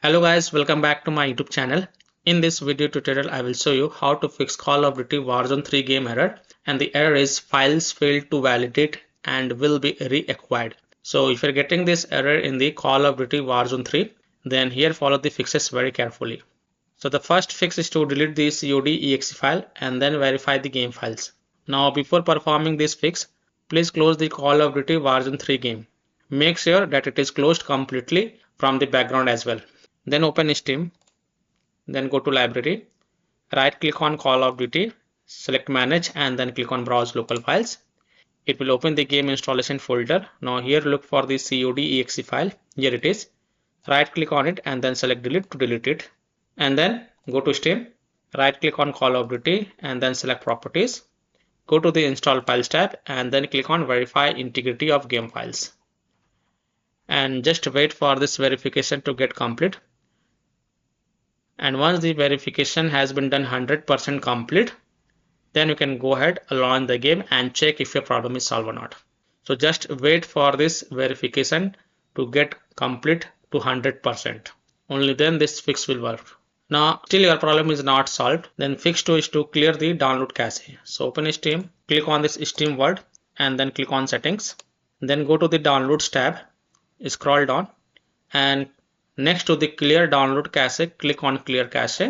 Hello guys, welcome back to my YouTube channel. In this video tutorial, I will show you how to fix Call of Duty Warzone 3 game error, and the error is files failed to validate and will be reacquired. So if you're getting this error in the Call of Duty Warzone 3, then here follow the fixes very carefully. So the first fix is to delete the cod.exe file and then verify the game files. Now before performing this fix, please close the Call of Duty Warzone 3 game. Make sure that it is closed completely from the background as well. Then open Steam, then go to library, right click on Call of Duty, select manage and then click on browse local files. It will open the game installation folder. Now here look for the cod.exe file. Here it is. Right click on it and then select delete to delete it. And then go to Steam, right click on Call of Duty and then select properties. Go to the install files tab and then click on verify integrity of game files. And just wait for this verification to get complete. And once the verification has been done 100% complete, then you can go ahead, launch the game and check if your problem is solved or not. So just wait for this verification to get complete to 100%. Only then this fix will work. Now still your problem is not solved, then fix 2 is to clear the download cache. So open Steam, click on this Steam World and then click on settings. Then go to the downloads tab, scroll down and next to the clear download cache, click on clear cache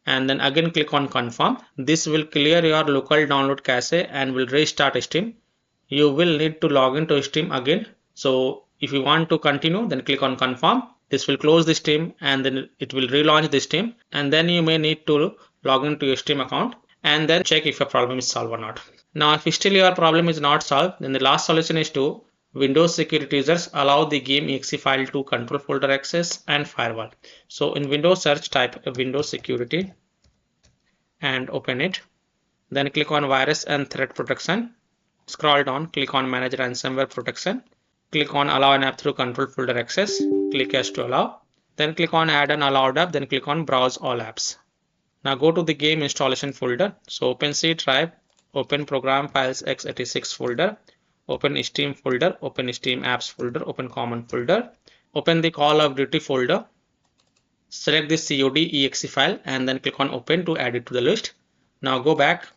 and then again click on confirm. This will clear your local download cache and will restart Steam. You will need to log into Steam again. So if you want to continue, then click on confirm. This will close the Steam and then it will relaunch the Steam, and then you may need to log into your Steam account and then check if your problem is solved or not. Now if still your problem is not solved, then the last solution is to Windows security users allow the game exe file to control folder access and firewall. So in Windows search, type Windows security and open it. Then click on virus and threat protection. Scroll down, click on manage ransomware protection. Click on allow an app through control folder access. Click yes to allow. Then click on add an allowed app. Then click on browse all apps. Now go to the game installation folder. So open C drive, open program files x86 folder. Open Steam folder, open Steam apps folder, open common folder, open the Call of Duty folder, select the cod.exe file and then click on open to add it to the list. Now go back,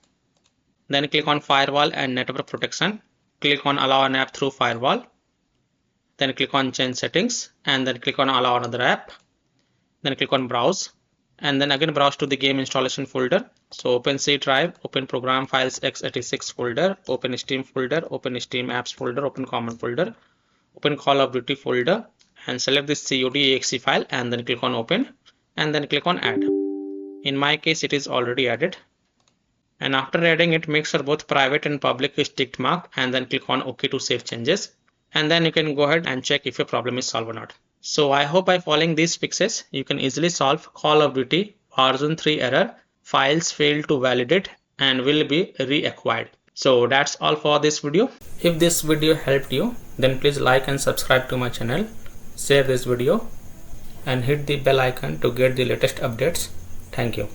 then click on firewall and network protection, click on allow an app through firewall, then click on change settings and then click on allow another app, then click on browse and then again browse to the game installation folder. So open C drive, open program files x86 folder, open Steam folder, open Steam apps folder, open common folder, open Call of Duty folder and select this cod.exe file and then click on open and then click on add. In my case it is already added, and after adding it, make sure both private and public is ticked mark and then click on OK to save changes, and then you can go ahead and check if your problem is solved or not. So I hope by following these fixes you can easily solve Call of Duty Warzone 3 error, files fail to validate and will be reacquired. So that's all for this video. If this video helped you, then please like and subscribe to my channel, share this video and hit the bell icon to get the latest updates. Thank you.